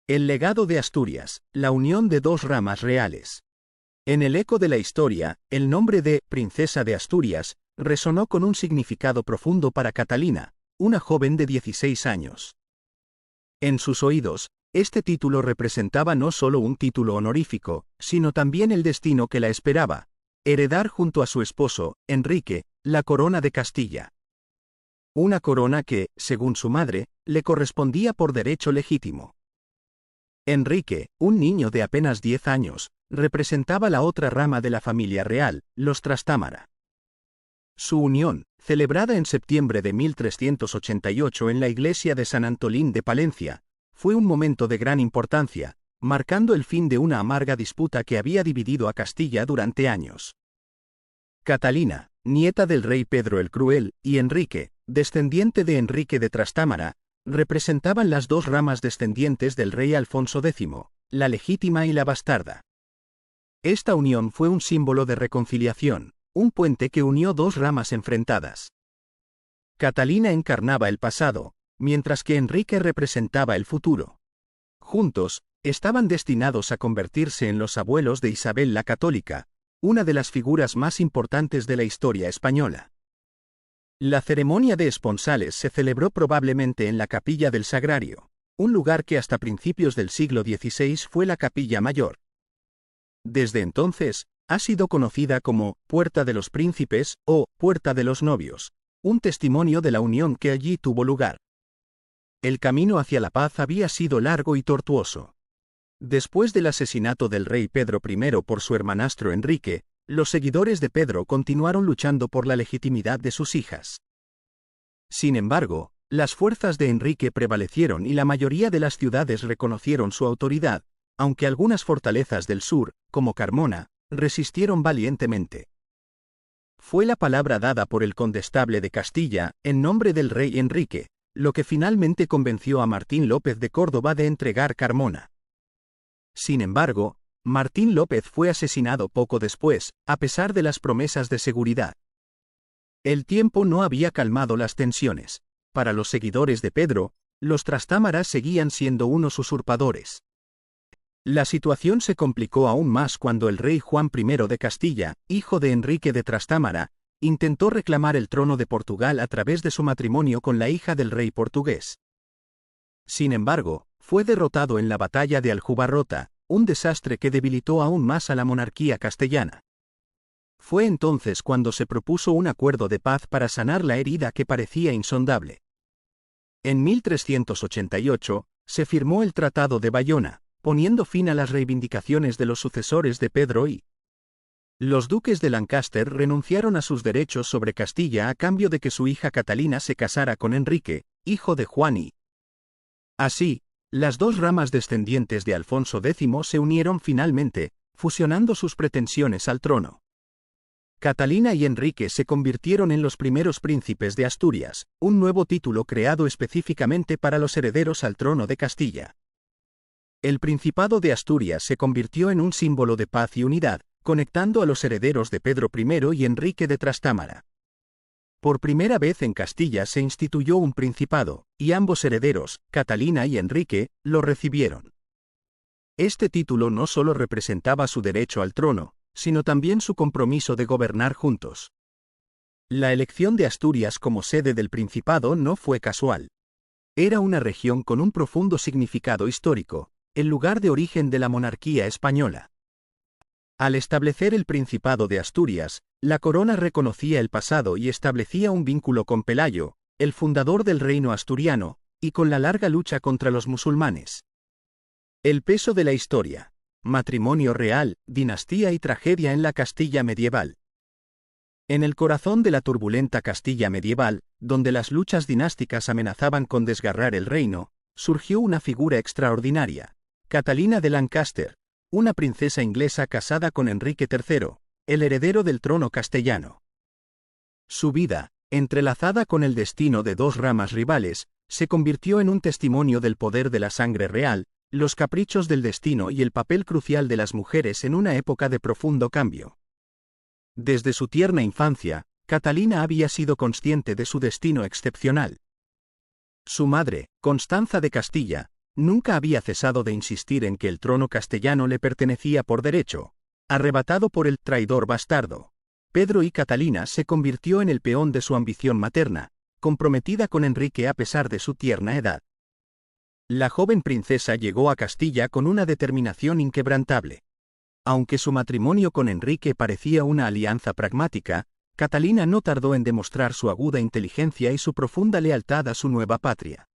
El legado de Asturias, la unión de dos ramas reales. En el eco de la historia, el nombre de Princesa de Asturias resonó con un significado profundo para Catalina, una joven de 16 años. En sus oídos, este título representaba no solo un título honorífico, sino también el destino que la esperaba: heredar junto a su esposo, Enrique, la corona de Castilla. Una corona que, según su madre, le correspondía por derecho legítimo. Enrique, un niño de apenas 10 años, representaba la otra rama de la familia real, los Trastámara. Su unión, celebrada en septiembre de 1388 en la iglesia de San Antolín de Palencia, fue un momento de gran importancia, marcando el fin de una amarga disputa que había dividido a Castilla durante años. Catalina, nieta del rey Pedro el Cruel, y Enrique, descendiente de Enrique de Trastámara, representaban las dos ramas descendientes del rey Alfonso X, la legítima y la bastarda. Esta unión fue un símbolo de reconciliación, un puente que unió dos ramas enfrentadas. Catalina encarnaba el pasado, mientras que Enrique representaba el futuro. Juntos, estaban destinados a convertirse en los abuelos de Isabel la Católica, una de las figuras más importantes de la historia española. La ceremonia de esponsales se celebró probablemente en la Capilla del Sagrario, un lugar que hasta principios del siglo XVI fue la Capilla Mayor. Desde entonces, ha sido conocida como Puerta de los Príncipes o Puerta de los Novios, un testimonio de la unión que allí tuvo lugar. El camino hacia la paz había sido largo y tortuoso. Después del asesinato del rey Pedro I por su hermanastro Enrique, los seguidores de Pedro continuaron luchando por la legitimidad de sus hijas. Sin embargo, las fuerzas de Enrique prevalecieron y la mayoría de las ciudades reconocieron su autoridad, aunque algunas fortalezas del sur, como Carmona, resistieron valientemente. Fue la palabra dada por el condestable de Castilla, en nombre del rey Enrique, lo que finalmente convenció a Martín López de Córdoba de entregar Carmona. Sin embargo, Martín López fue asesinado poco después, a pesar de las promesas de seguridad. El tiempo no había calmado las tensiones. Para los seguidores de Pedro, los Trastámaras seguían siendo unos usurpadores. La situación se complicó aún más cuando el rey Juan I de Castilla, hijo de Enrique de Trastámara, intentó reclamar el trono de Portugal a través de su matrimonio con la hija del rey portugués. Sin embargo, fue derrotado en la batalla de Aljubarrota, un desastre que debilitó aún más a la monarquía castellana. Fue entonces cuando se propuso un acuerdo de paz para sanar la herida que parecía insondable. En 1388, se firmó el Tratado de Bayona, poniendo fin a las reivindicaciones de los sucesores de Pedro y los duques de Lancaster renunciaron a sus derechos sobre Castilla a cambio de que su hija Catalina se casara con Enrique, hijo de Juan y así, las dos ramas descendientes de Alfonso X se unieron finalmente, fusionando sus pretensiones al trono. Catalina y Enrique se convirtieron en los primeros príncipes de Asturias, un nuevo título creado específicamente para los herederos al trono de Castilla. El Principado de Asturias se convirtió en un símbolo de paz y unidad, conectando a los herederos de Pedro I y Enrique de Trastámara. Por primera vez en Castilla se instituyó un principado, y ambos herederos, Catalina y Enrique, lo recibieron. Este título no solo representaba su derecho al trono, sino también su compromiso de gobernar juntos. La elección de Asturias como sede del principado no fue casual. Era una región con un profundo significado histórico, el lugar de origen de la monarquía española. Al establecer el Principado de Asturias, la corona reconocía el pasado y establecía un vínculo con Pelayo, el fundador del reino asturiano, y con la larga lucha contra los musulmanes. El peso de la historia: matrimonio real, dinastía y tragedia en la Castilla medieval. En el corazón de la turbulenta Castilla medieval, donde las luchas dinásticas amenazaban con desgarrar el reino, surgió una figura extraordinaria: Catalina de Lancaster, una princesa inglesa casada con Enrique III, el heredero del trono castellano. Su vida, entrelazada con el destino de dos ramas rivales, se convirtió en un testimonio del poder de la sangre real, los caprichos del destino y el papel crucial de las mujeres en una época de profundo cambio. Desde su tierna infancia, Catalina había sido consciente de su destino excepcional. Su madre, Constanza de Castilla, nunca había cesado de insistir en que el trono castellano le pertenecía por derecho. Arrebatado por el traidor bastardo, Pedro y Catalina se convirtió en el peón de su ambición materna, comprometida con Enrique a pesar de su tierna edad. La joven princesa llegó a Castilla con una determinación inquebrantable. Aunque su matrimonio con Enrique parecía una alianza pragmática, Catalina no tardó en demostrar su aguda inteligencia y su profunda lealtad a su nueva patria.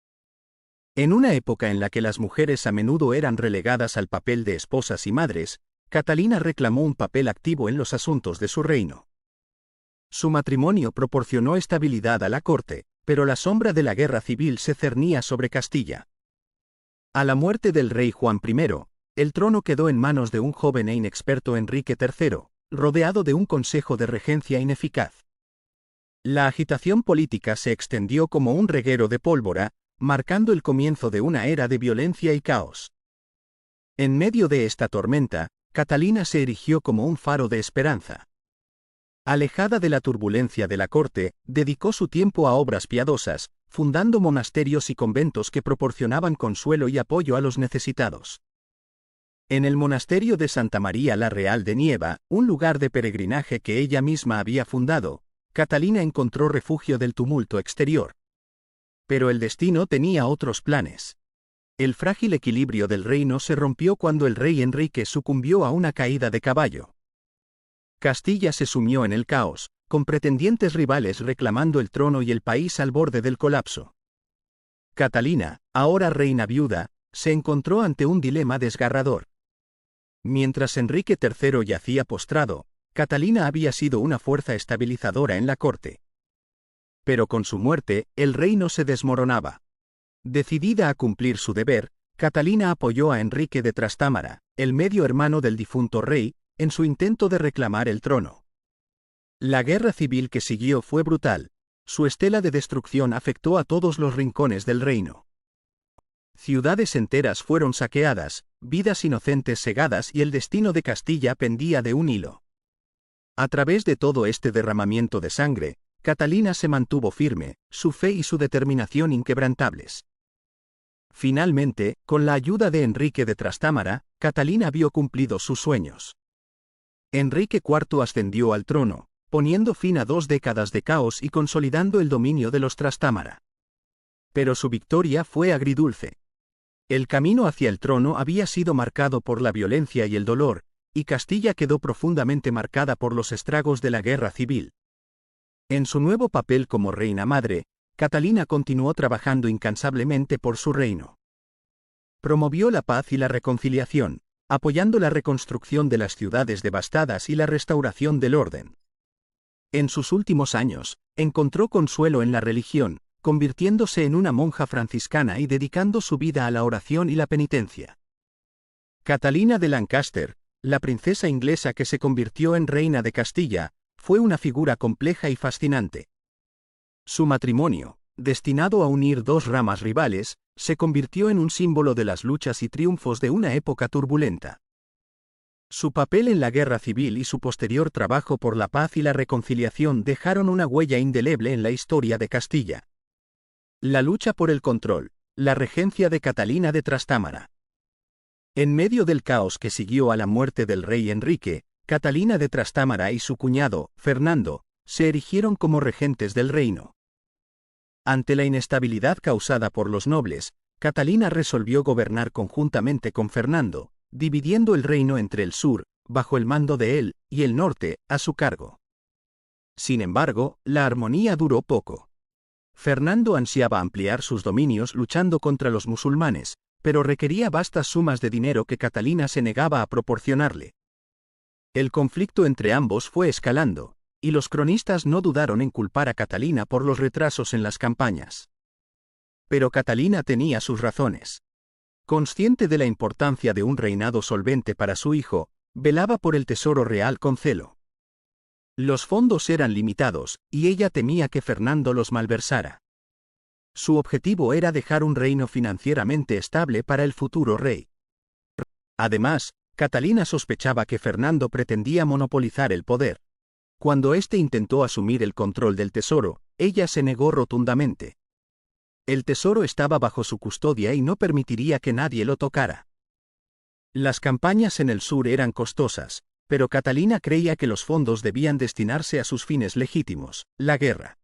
En una época en la que las mujeres a menudo eran relegadas al papel de esposas y madres, Catalina reclamó un papel activo en los asuntos de su reino. Su matrimonio proporcionó estabilidad a la corte, pero la sombra de la guerra civil se cernía sobre Castilla. A la muerte del rey Juan I, el trono quedó en manos de un joven e inexperto Enrique III, rodeado de un consejo de regencia ineficaz. La agitación política se extendió como un reguero de pólvora, marcando el comienzo de una era de violencia y caos. En medio de esta tormenta, Catalina se erigió como un faro de esperanza. Alejada de la turbulencia de la corte, dedicó su tiempo a obras piadosas, fundando monasterios y conventos que proporcionaban consuelo y apoyo a los necesitados. En el monasterio de Santa María la Real de Nieva, un lugar de peregrinaje que ella misma había fundado, Catalina encontró refugio del tumulto exterior. Pero el destino tenía otros planes. El frágil equilibrio del reino se rompió cuando el rey Enrique sucumbió a una caída de caballo. Castilla se sumió en el caos, con pretendientes rivales reclamando el trono y el país al borde del colapso. Catalina, ahora reina viuda, se encontró ante un dilema desgarrador. Mientras Enrique III yacía postrado, Catalina había sido una fuerza estabilizadora en la corte. Pero con su muerte, el reino se desmoronaba. Decidida a cumplir su deber, Catalina apoyó a Enrique de Trastámara, el medio hermano del difunto rey, en su intento de reclamar el trono. La guerra civil que siguió fue brutal. Su estela de destrucción afectó a todos los rincones del reino. Ciudades enteras fueron saqueadas, vidas inocentes cegadas y el destino de Castilla pendía de un hilo. A través de todo este derramamiento de sangre, Catalina se mantuvo firme, su fe y su determinación inquebrantables. Finalmente, con la ayuda de Enrique de Trastámara, Catalina vio cumplidos sus sueños. Enrique IV ascendió al trono, poniendo fin a 2 décadas de caos y consolidando el dominio de los Trastámara. Pero su victoria fue agridulce. El camino hacia el trono había sido marcado por la violencia y el dolor, y Castilla quedó profundamente marcada por los estragos de la guerra civil. En su nuevo papel como reina madre, Catalina continuó trabajando incansablemente por su reino. Promovió la paz y la reconciliación, apoyando la reconstrucción de las ciudades devastadas y la restauración del orden. En sus últimos años, encontró consuelo en la religión, convirtiéndose en una monja franciscana y dedicando su vida a la oración y la penitencia. Catalina de Lancaster, la princesa inglesa que se convirtió en reina de Castilla, fue una figura compleja y fascinante. Su matrimonio, destinado a unir 2 ramas rivales, se convirtió en un símbolo de las luchas y triunfos de una época turbulenta. Su papel en la guerra civil y su posterior trabajo por la paz y la reconciliación dejaron una huella indeleble en la historia de Castilla. La lucha por el control, la regencia de Catalina de Trastámara. En medio del caos que siguió a la muerte del rey Enrique, Catalina de Trastámara y su cuñado, Fernando, se erigieron como regentes del reino. Ante la inestabilidad causada por los nobles, Catalina resolvió gobernar conjuntamente con Fernando, dividiendo el reino entre el sur, bajo el mando de él, y el norte, a su cargo. Sin embargo, la armonía duró poco. Fernando ansiaba ampliar sus dominios luchando contra los musulmanes, pero requería vastas sumas de dinero que Catalina se negaba a proporcionarle. El conflicto entre ambos fue escalando, y los cronistas no dudaron en culpar a Catalina por los retrasos en las campañas. Pero Catalina tenía sus razones. Consciente de la importancia de un reinado solvente para su hijo, velaba por el tesoro real con celo. Los fondos eran limitados, y ella temía que Fernando los malversara. Su objetivo era dejar un reino financieramente estable para el futuro rey. Además, Catalina sospechaba que Fernando pretendía monopolizar el poder. Cuando éste intentó asumir el control del tesoro, ella se negó rotundamente. El tesoro estaba bajo su custodia y no permitiría que nadie lo tocara. Las campañas en el sur eran costosas, pero Catalina creía que los fondos debían destinarse a sus fines legítimos, la guerra.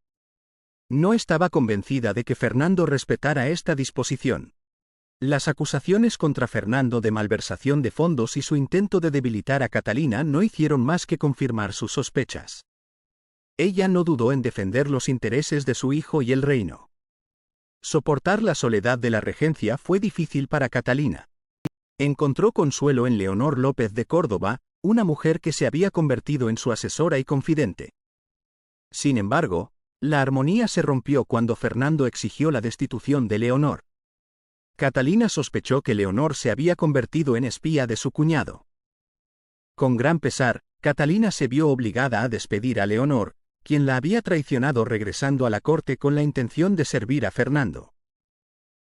No estaba convencida de que Fernando respetara esta disposición. Las acusaciones contra Fernando de malversación de fondos y su intento de debilitar a Catalina no hicieron más que confirmar sus sospechas. Ella no dudó en defender los intereses de su hijo y el reino. Soportar la soledad de la regencia fue difícil para Catalina. Encontró consuelo en Leonor López de Córdoba, una mujer que se había convertido en su asesora y confidente. Sin embargo, la armonía se rompió cuando Fernando exigió la destitución de Leonor. Catalina sospechó que Leonor se había convertido en espía de su cuñado. Con gran pesar, Catalina se vio obligada a despedir a Leonor, quien la había traicionado regresando a la corte con la intención de servir a Fernando.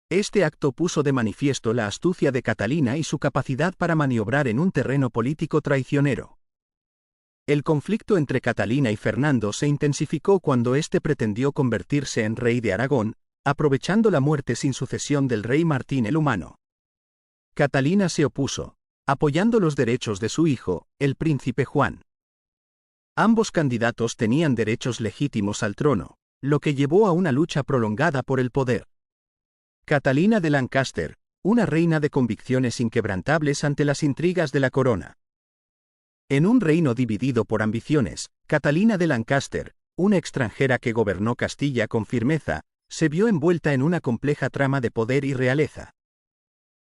Este acto puso de manifiesto la astucia de Catalina y su capacidad para maniobrar en un terreno político traicionero. El conflicto entre Catalina y Fernando se intensificó cuando éste pretendió convertirse en rey de Aragón, aprovechando la muerte sin sucesión del rey Martín el Humano. Catalina se opuso, apoyando los derechos de su hijo, el príncipe Juan. Ambos candidatos tenían derechos legítimos al trono, lo que llevó a una lucha prolongada por el poder. Catalina de Lancaster, una reina de convicciones inquebrantables ante las intrigas de la corona. En un reino dividido por ambiciones, Catalina de Lancaster, una extranjera que gobernó Castilla con firmeza, se vio envuelta en una compleja trama de poder y realeza.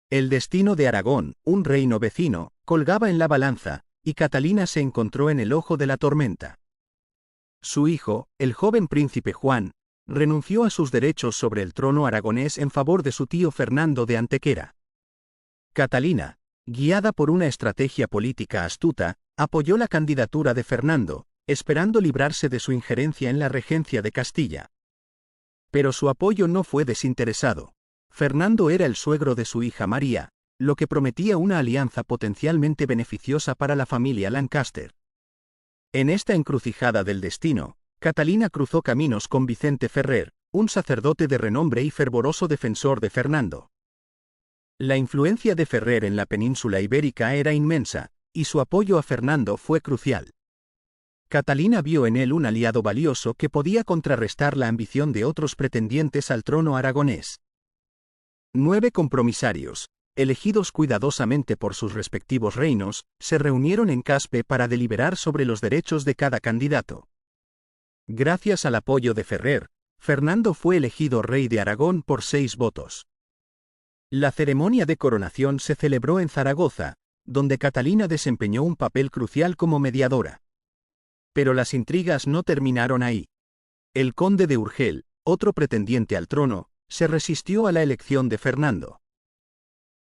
El destino de Aragón, un reino vecino, colgaba en la balanza, y Catalina se encontró en el ojo de la tormenta. Su hijo, el joven príncipe Juan, renunció a sus derechos sobre el trono aragonés en favor de su tío Fernando de Antequera. Catalina, guiada por una estrategia política astuta, apoyó la candidatura de Fernando, esperando librarse de su injerencia en la regencia de Castilla. Pero su apoyo no fue desinteresado. Fernando era el suegro de su hija María, lo que prometía una alianza potencialmente beneficiosa para la familia Lancaster. En esta encrucijada del destino, Catalina cruzó caminos con Vicente Ferrer, un sacerdote de renombre y fervoroso defensor de Fernando. La influencia de Ferrer en la península ibérica era inmensa, y su apoyo a Fernando fue crucial. Catalina vio en él un aliado valioso que podía contrarrestar la ambición de otros pretendientes al trono aragonés. 9 compromisarios, elegidos cuidadosamente por sus respectivos reinos, se reunieron en Caspe para deliberar sobre los derechos de cada candidato. Gracias al apoyo de Ferrer, Fernando fue elegido rey de Aragón por 6 votos. La ceremonia de coronación se celebró en Zaragoza, donde Catalina desempeñó un papel crucial como mediadora. Pero las intrigas no terminaron ahí. El conde de Urgel, otro pretendiente al trono, se resistió a la elección de Fernando.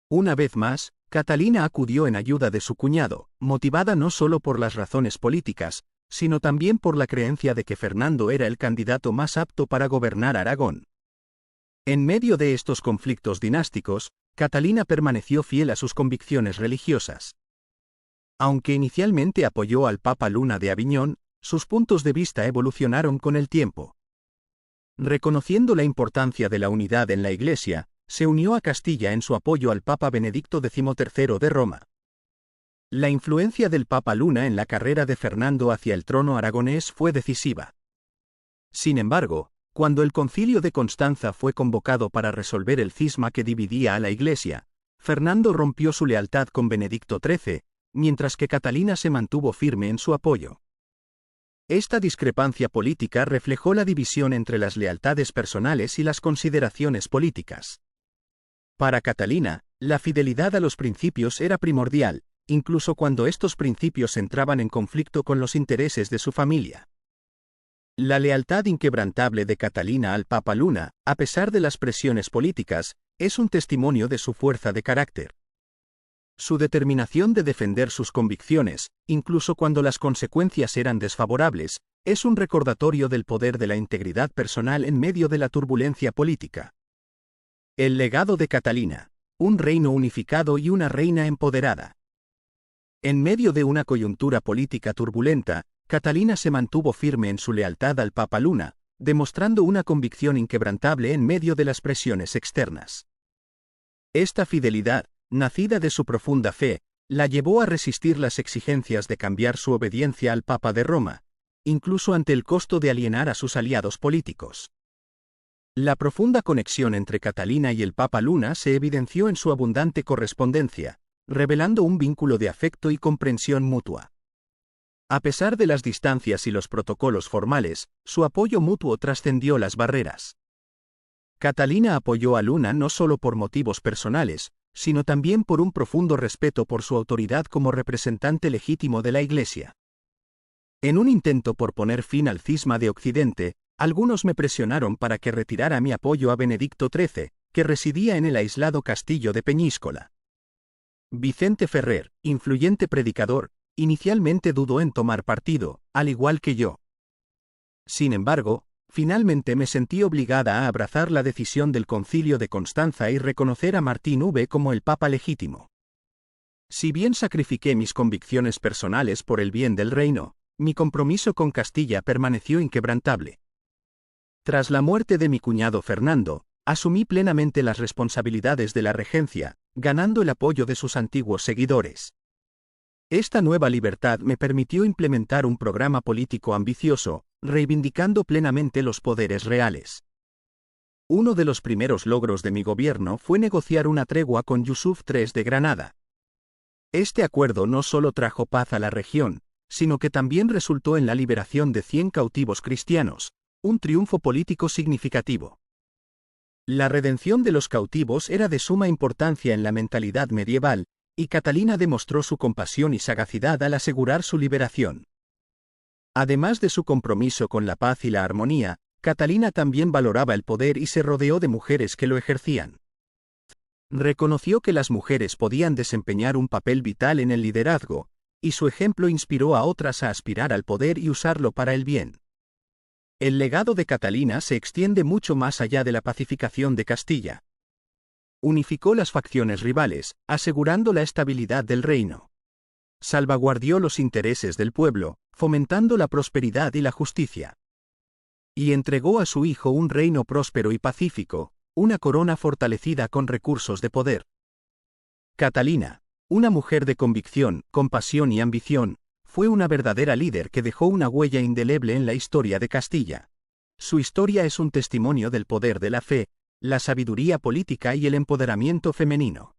Una vez más, Catalina acudió en ayuda de su cuñado, motivada no solo por las razones políticas, sino también por la creencia de que Fernando era el candidato más apto para gobernar Aragón. En medio de estos conflictos dinásticos, Catalina permaneció fiel a sus convicciones religiosas. Aunque inicialmente apoyó al Papa Luna de Aviñón, sus puntos de vista evolucionaron con el tiempo. Reconociendo la importancia de la unidad en la Iglesia, se unió a Castilla en su apoyo al Papa Benedicto XIII de Roma. La influencia del Papa Luna en la carrera de Fernando hacia el trono aragonés fue decisiva. Sin embargo, cuando el Concilio de Constanza fue convocado para resolver el cisma que dividía a la Iglesia, Fernando rompió su lealtad con Benedicto XIII, mientras que Catalina se mantuvo firme en su apoyo. Esta discrepancia política reflejó la división entre las lealtades personales y las consideraciones políticas. Para Catalina, la fidelidad a los principios era primordial, incluso cuando estos principios entraban en conflicto con los intereses de su familia. La lealtad inquebrantable de Catalina al Papa Luna, a pesar de las presiones políticas, es un testimonio de su fuerza de carácter. Su determinación de defender sus convicciones, incluso cuando las consecuencias eran desfavorables, es un recordatorio del poder de la integridad personal en medio de la turbulencia política. El legado de Catalina: un reino unificado y una reina empoderada. En medio de una coyuntura política turbulenta, Catalina se mantuvo firme en su lealtad al Papa Luna, demostrando una convicción inquebrantable en medio de las presiones externas. Esta fidelidad, nacida de su profunda fe, la llevó a resistir las exigencias de cambiar su obediencia al Papa de Roma, incluso ante el costo de alienar a sus aliados políticos. La profunda conexión entre Catalina y el Papa Luna se evidenció en su abundante correspondencia, revelando un vínculo de afecto y comprensión mutua. A pesar de las distancias y los protocolos formales, su apoyo mutuo trascendió las barreras. Catalina apoyó a Luna no solo por motivos personales, sino también por un profundo respeto por su autoridad como representante legítimo de la Iglesia. En un intento por poner fin al cisma de Occidente, algunos me presionaron para que retirara mi apoyo a Benedicto XIII, que residía en el aislado castillo de Peñíscola. Vicente Ferrer, influyente predicador, inicialmente dudó en tomar partido, al igual que yo. Sin embargo, finalmente me sentí obligada a abrazar la decisión del Concilio de Constanza y reconocer a Martín V como el Papa legítimo. Si bien sacrifiqué mis convicciones personales por el bien del reino, mi compromiso con Castilla permaneció inquebrantable. Tras la muerte de mi cuñado Fernando, asumí plenamente las responsabilidades de la regencia, ganando el apoyo de sus antiguos seguidores. Esta nueva libertad me permitió implementar un programa político ambicioso, reivindicando plenamente los poderes reales. Uno de los primeros logros de mi gobierno fue negociar una tregua con Yusuf III de Granada. Este acuerdo no solo trajo paz a la región, sino que también resultó en la liberación de 100 cautivos cristianos, un triunfo político significativo. La redención de los cautivos era de suma importancia en la mentalidad medieval, y Catalina demostró su compasión y sagacidad al asegurar su liberación. Además de su compromiso con la paz y la armonía, Catalina también valoraba el poder y se rodeó de mujeres que lo ejercían. Reconoció que las mujeres podían desempeñar un papel vital en el liderazgo, y su ejemplo inspiró a otras a aspirar al poder y usarlo para el bien. El legado de Catalina se extiende mucho más allá de la pacificación de Castilla. Unificó las facciones rivales, asegurando la estabilidad del reino. Salvaguardió los intereses del pueblo, fomentando la prosperidad y la justicia. Y entregó a su hijo un reino próspero y pacífico, una corona fortalecida con recursos de poder. Catalina, una mujer de convicción, compasión y ambición, fue una verdadera líder que dejó una huella indeleble en la historia de Castilla. Su historia es un testimonio del poder de la fe, la sabiduría política y el empoderamiento femenino.